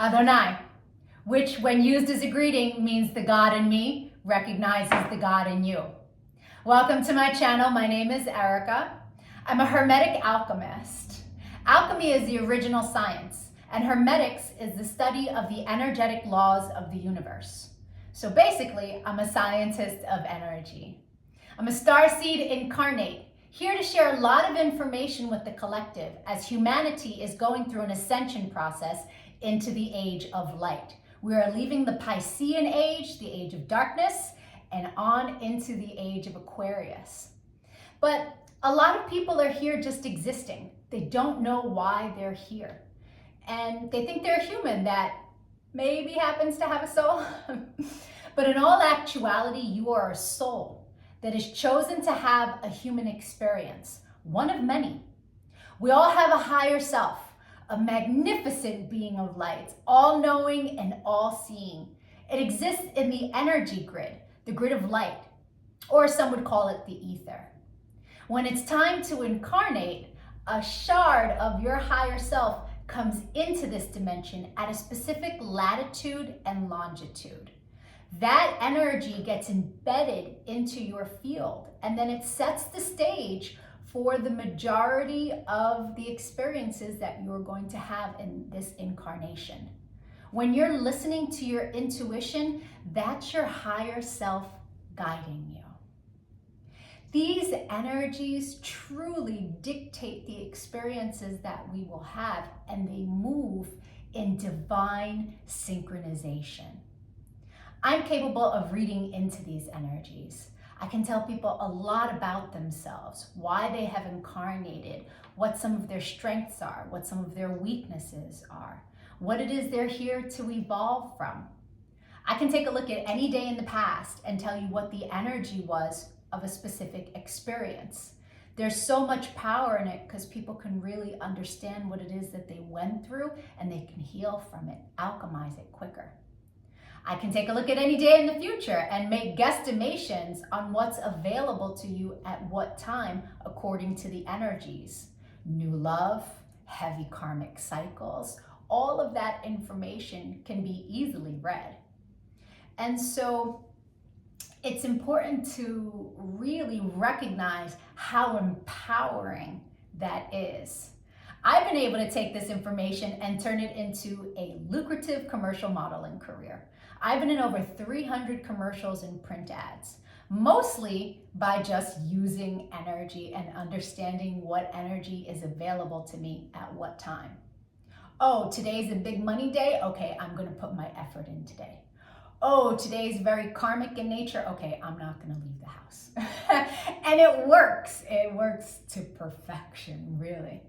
Adonai, which when used as a greeting means the God in me recognizes the God in you. Welcome to my channel. My name is Erica. I'm a Hermetic alchemist. Alchemy is the original science, and Hermetics is the study of the energetic laws of the universe. So basically, I'm a scientist of energy. I'm a starseed incarnate, here to share a lot of information with the collective as humanity is going through an ascension process into the age of light. We are leaving the Piscean age, the age of darkness, and on into the age of Aquarius. But a lot of people are here just existing. They don't know why they're here. And they think they're a human that maybe happens to have a soul. But in all actuality, you are a soul that is chosen to have a human experience, one of many. We all have a higher self, a magnificent being of light, all-knowing and all-seeing. It exists in the energy grid, the grid of light, or some would call it the ether. When it's time to incarnate, a shard of your higher self comes into this dimension at a specific latitude and longitude. That energy gets embedded into your field, and then it sets the stage for the majority of the experiences that you're going to have in this incarnation. When you're listening to your intuition, that's your higher self guiding you. These energies truly dictate the experiences that we will have, and they move in divine synchronization. I'm capable of reading into these energies. I can tell people a lot about themselves, why they have incarnated, what some of their strengths are, what some of their weaknesses are, what it is they're here to evolve from. I can take a look at any day in the past and tell you what the energy was of a specific experience. There's so much power in it because people can really understand what it is that they went through, and they can heal from it, alchemize it quicker. I can take a look at any day in the future and make guesstimations on what's available to you at what time according to the energies. New love, heavy karmic cycles, all of that information can be easily read. And so it's important to really recognize how empowering that is. I've been able to take this information and turn it into a lucrative commercial modeling career. I've been in over 300 commercials and print ads, mostly by just using energy and understanding what energy is available to me at what time. Oh, today's a big money day? Okay, I'm gonna put my effort in today. Oh, today's very karmic in nature? Okay, I'm not gonna leave the house. And it works to perfection, really.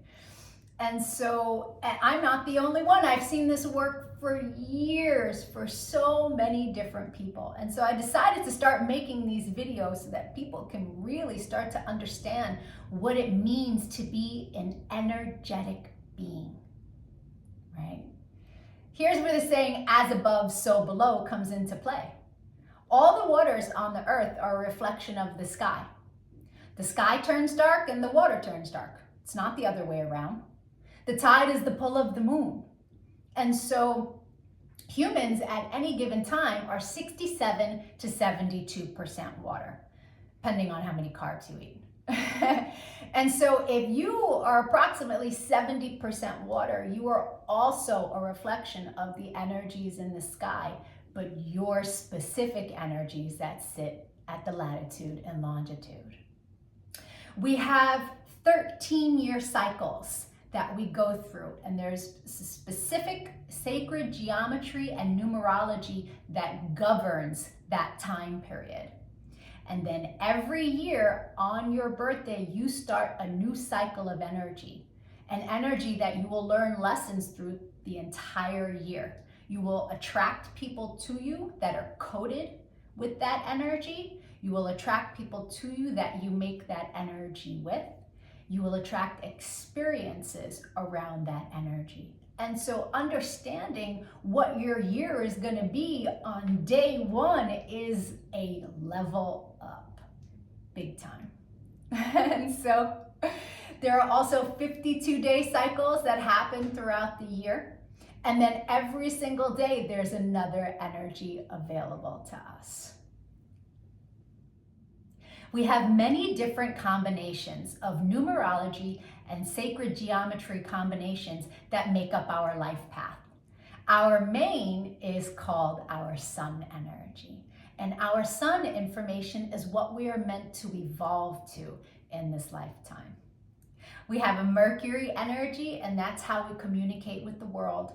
And so I'm not the only one. I've seen this work for years for so many different people. And so I decided to start making these videos so that people can really start to understand what it means to be an energetic being, right? Here's where the saying, as above, so below, comes into play. All the waters on the earth are a reflection of the sky. The sky turns dark and the water turns dark. It's not the other way around. The tide is the pull of the moon. And so humans at any given time are 67 to 72% water, depending on how many carbs you eat. And so if you are approximately 70% water, you are also a reflection of the energies in the sky, but your specific energies that sit at the latitude and longitude. We have 13-year cycles that we go through, and there's specific sacred geometry and numerology that governs that time period. And then every year on your birthday, you start a new cycle of energy, an energy that you will learn lessons through the entire year. You will attract people to you that are coded with that energy. You will attract people to you that you make that energy with. You will attract experiences around that energy. And so understanding what your year is going to be on day one is a level up, big time. And so there are also 52-day cycles that happen throughout the year. And then every single day, there's another energy available to us. We have many different combinations of numerology and sacred geometry combinations that make up our life path. Our main is called our sun energy. And our sun information is what we are meant to evolve to in this lifetime. We have a Mercury energy, and that's how we communicate with the world.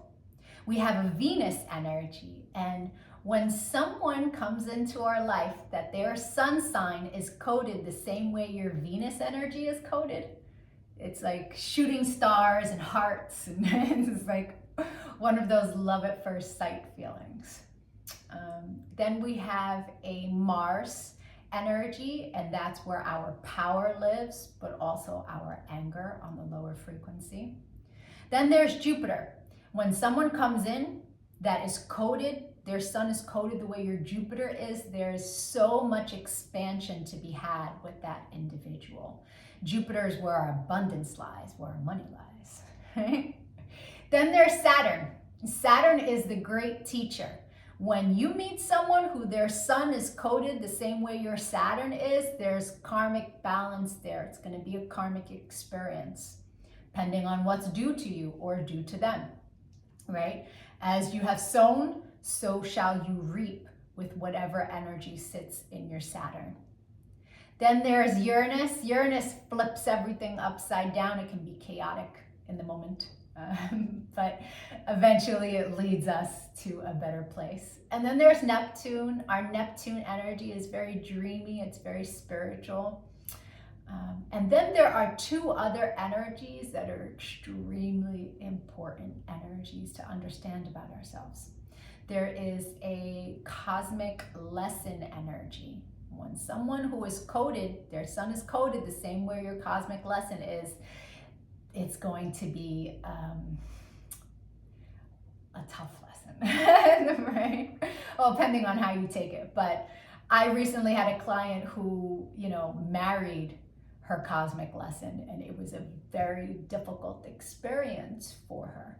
We have a Venus energy, and when someone comes into our life that their sun sign is coded the same way your Venus energy is coded, it's like shooting stars and hearts, and it's like one of those love at first sight feelings. Then we have a Mars energy, and that's where our power lives, but also our anger on the lower frequency. Then there's Jupiter. When someone comes in that is coded, their sun is coded the way your Jupiter is, there's so much expansion to be had with that individual. Jupiter is where our abundance lies, where our money lies. Right? Then there's Saturn. Saturn is the great teacher. When you meet someone who their sun is coded the same way your Saturn is, there's karmic balance there. It's going to be a karmic experience, depending on what's due to you or due to them, right? As you have sown, so shall you reap with whatever energy sits in your Saturn. Then there's Uranus. Uranus flips everything upside down. It can be chaotic in the moment. But eventually it leads us to a better place. And then there's Neptune. Our Neptune energy is very dreamy, it's very spiritual. And then there are two other energies that are extremely important energies to understand about ourselves. There is a cosmic lesson energy. When someone who is coded, their sun is coded the same way your cosmic lesson is, it's going to be a tough lesson, right? Well, depending on how you take it. But I recently had a client who, married her cosmic lesson, and it was a very difficult experience for her.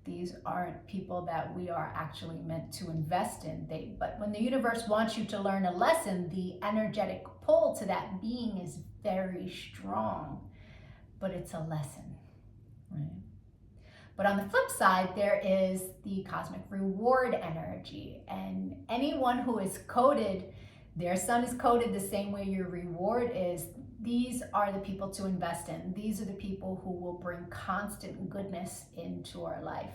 These aren't people that we are actually meant to invest in. But when the universe wants you to learn a lesson, the energetic pull to that being is very strong, but it's a lesson. Right. But on the flip side, there is the cosmic reward energy, and anyone who is coded, their sun is coded the same way your reward is. These are the people to invest in. These are the people who will bring constant goodness into our life.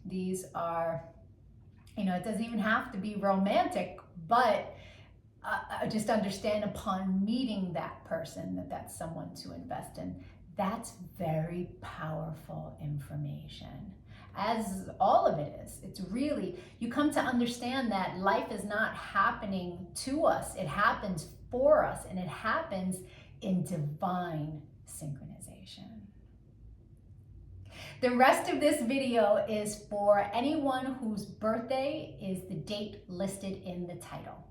These are, it doesn't even have to be romantic, but just understand upon meeting that person that that's someone to invest in. That's very powerful information, as all of it is. It's really, you come to understand that life is not happening to us. It happens for us, and it happens in divine synchronization. The rest of this video is for anyone whose birthday is the date listed in the title.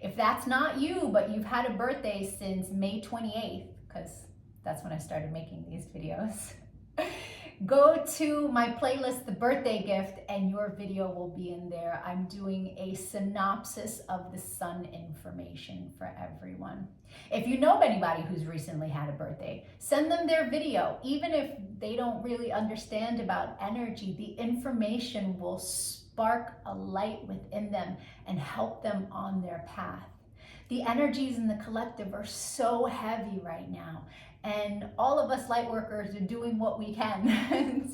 If that's not you, but you've had a birthday since May 28th, because that's when I started making these videos, go to my playlist, The Birthday Gift, and your video will be in there. I'm doing a synopsis of the sun information for everyone. If you know anybody who's recently had a birthday, send them their video. Even if they don't really understand about energy, the information will spark a light within them and help them on their path. The energies in the collective are so heavy right now, and all of us light workers are doing what we can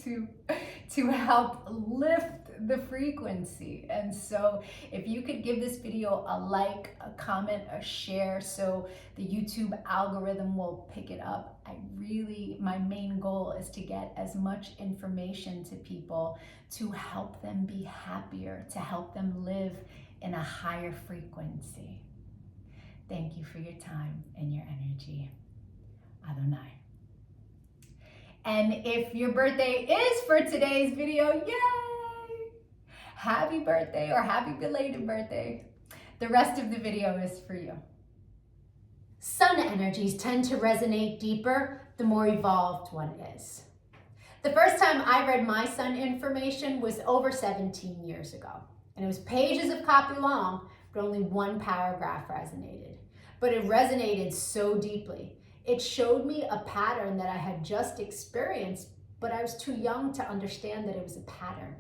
to help lift the frequency. And so if you could give this video a like, a comment, a share, so the YouTube algorithm will pick it up. My main goal is to get as much information to people to help them be happier, to help them live in a higher frequency. Thank you for your time and your energy. Adonai. And if your birthday is for today's video, yay! Happy birthday or happy belated birthday. The rest of the video is for you. Sun energies tend to resonate deeper the more evolved one is. The first time I read my sun information was over 17 years ago. And it was pages of copy long, but only one paragraph resonated. But it resonated so deeply. It showed me a pattern that I had just experienced, but I was too young to understand that it was a pattern.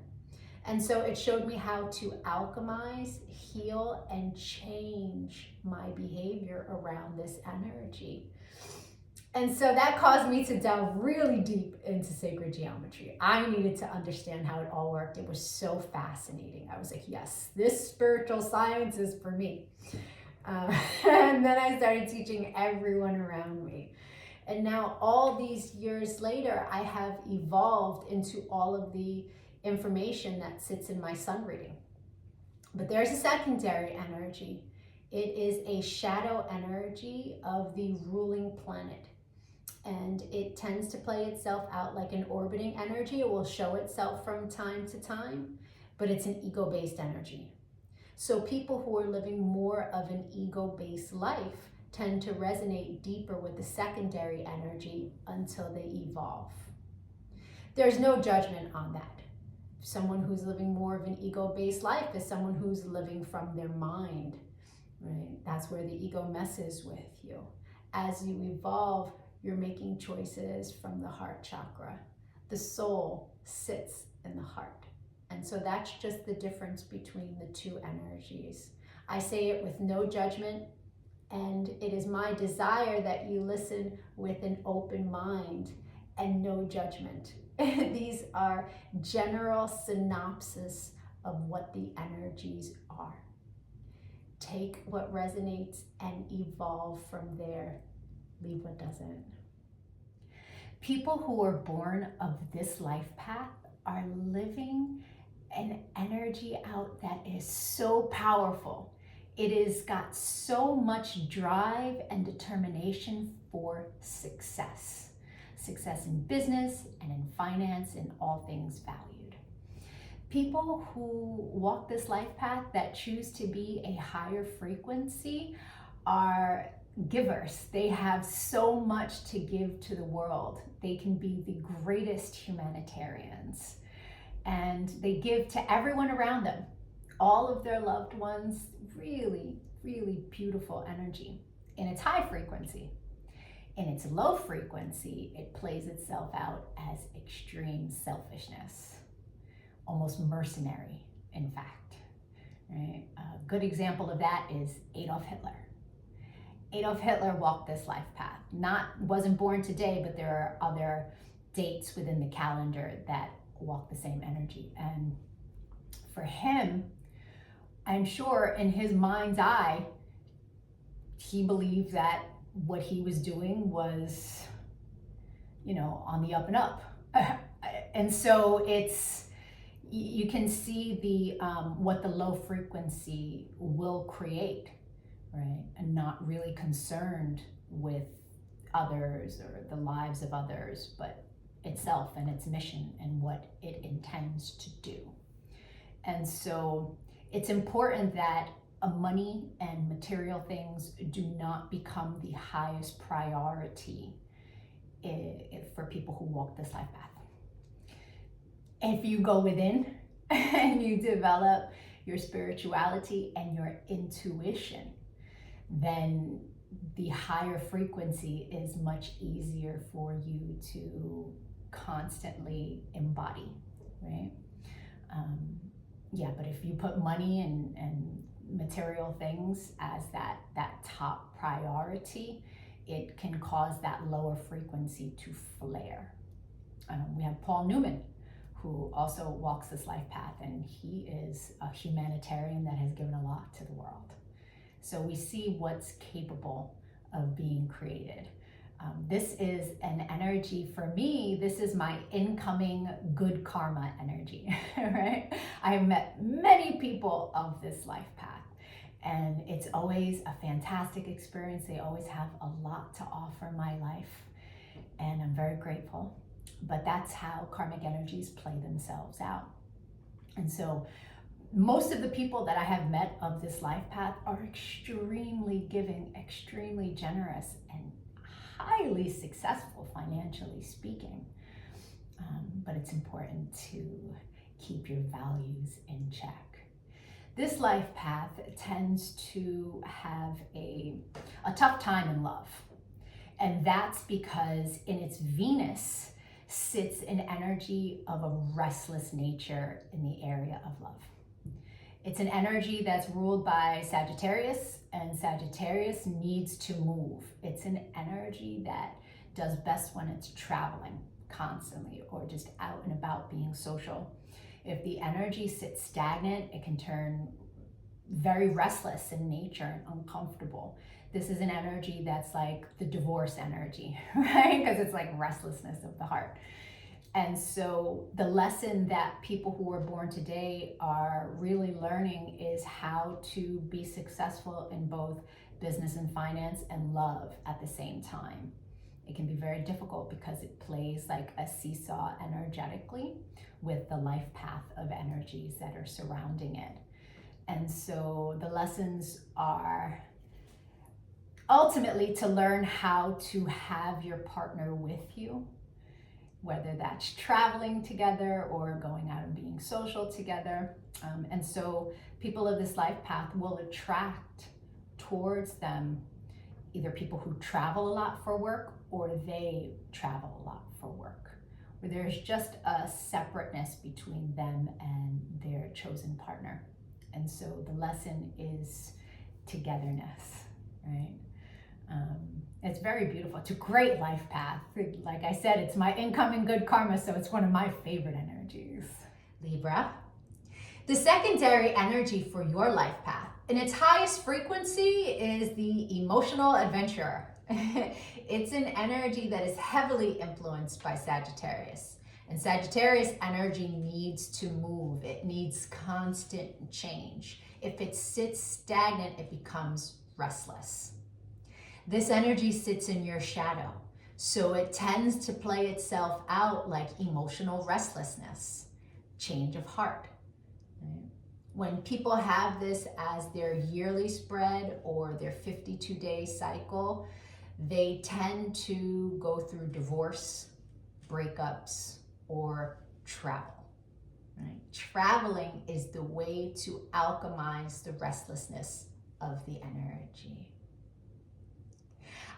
And so it showed me how to alchemize, heal, and change my behavior around this energy. And so that caused me to delve really deep into sacred geometry. I needed to understand how it all worked. It was so fascinating. I was like, yes, this spiritual science is for me. And then I started teaching everyone around me. And now all these years later, I have evolved into all of the information that sits in my sun reading. But there's a secondary energy. It is a shadow energy of the ruling planet. And it tends to play itself out like an orbiting energy. It will show itself from time to time, but it's an ego-based energy. So people who are living more of an ego-based life tend to resonate deeper with the secondary energy until they evolve. There's no judgment on that. Someone who's living more of an ego-based life is someone who's living from their mind, right? That's where the ego messes with you. As you evolve, you're making choices from the heart chakra. The soul sits in the heart. And so that's just the difference between the two energies. I say it with no judgment, and it is my desire that you listen with an open mind and no judgment. These are general synopsis of what the energies are. Take what resonates and evolve from there. Leave what doesn't. People who are born of this life path are living an energy out that is so powerful. It has got so much drive and determination for success. Success in business and in finance and all things valued. People who walk this life path that choose to be a higher frequency are givers. They have so much to give to the world. They can be the greatest humanitarians. And they give to everyone around them, all of their loved ones, really, really beautiful energy in its high frequency. In its low frequency, it plays itself out as extreme selfishness, almost mercenary, in fact. Right? A good example of that is Adolf Hitler. Adolf Hitler walked this life path. Wasn't born today, but there are other dates within the calendar that walk the same energy. And for him, I'm sure in his mind's eye, he believed that what he was doing was, on the up and up. And so you can see the what the low frequency will create, right? And not really concerned with others or the lives of others, but itself and its mission and what it intends to do. And so it's important that money and material things do not become the highest priority for people who walk this life path. If you go within and you develop your spirituality and your intuition, then the higher frequency is much easier for you to constantly embody, right? But if you put money and material things as that top priority, it can cause that lower frequency to flare. We have Paul Newman, who also walks this life path, and he is a humanitarian that has given a lot to the world. So we see what's capable of being created. This is an energy for me. This is my incoming good karma energy, right? I have met many people of this life path, and it's always a fantastic experience. They always have a lot to offer my life, and I'm very grateful. But that's how karmic energies play themselves out. And so most of the people that I have met of this life path are extremely giving, extremely generous, and highly successful financially speaking. but it's important to keep your values in check. This life path tends to have a tough time in love. And that's because in its Venus sits an energy of a restless nature in the area of love. It's an energy that's ruled by Sagittarius, and Sagittarius needs to move. It's an energy that does best when it's traveling constantly or just out and about being social. If the energy sits stagnant, it can turn very restless in nature and uncomfortable. This is an energy that's like the divorce energy, right? Because it's like restlessness of the heart. And so the lesson that people who are born today are really learning is how to be successful in both business and finance and love at the same time. It can be very difficult because it plays like a seesaw energetically with the life path of energies that are surrounding it. And so the lessons are ultimately to learn how to have your partner with you, whether that's traveling together or going out and being social together. And so people of this life path will attract towards them either people who travel a lot for work or they travel a lot for work, where there's just a separateness between them and their chosen partner. And so the lesson is togetherness, right? It's very beautiful. It's a great life path. Like I said, it's my incoming good karma, so it's one of my favorite energies. Libra. The secondary energy for your life path, in its highest frequency, is the emotional adventurer. It's an energy that is heavily influenced by Sagittarius. And Sagittarius energy needs to move. It needs constant change. If it sits stagnant, it becomes restless. This energy sits in your shadow, so it tends to play itself out like emotional restlessness, change of heart. Right? When people have this as their yearly spread or their 52-day cycle, they tend to go through divorce, breakups, or travel. Right? Traveling is the way to alchemize the restlessness of the energy.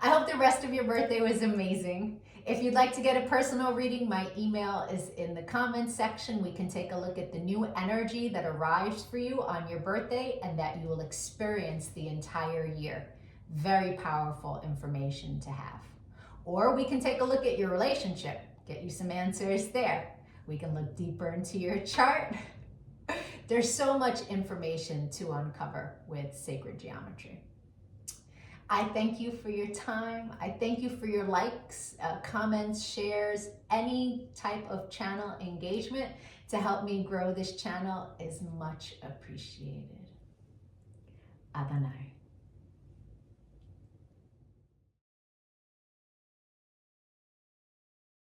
I hope the rest of your birthday was amazing. If you'd like to get a personal reading, my email is in the comments section. We can take a look at the new energy that arrives for you on your birthday and that you will experience the entire year. Very powerful information to have. Or we can take a look at your relationship, get you some answers there. We can look deeper into your chart. There's so much information to uncover with sacred geometry. I thank you for your time. I thank you for your likes, comments, shares, any type of channel engagement to help me grow this channel is much appreciated. Adonai.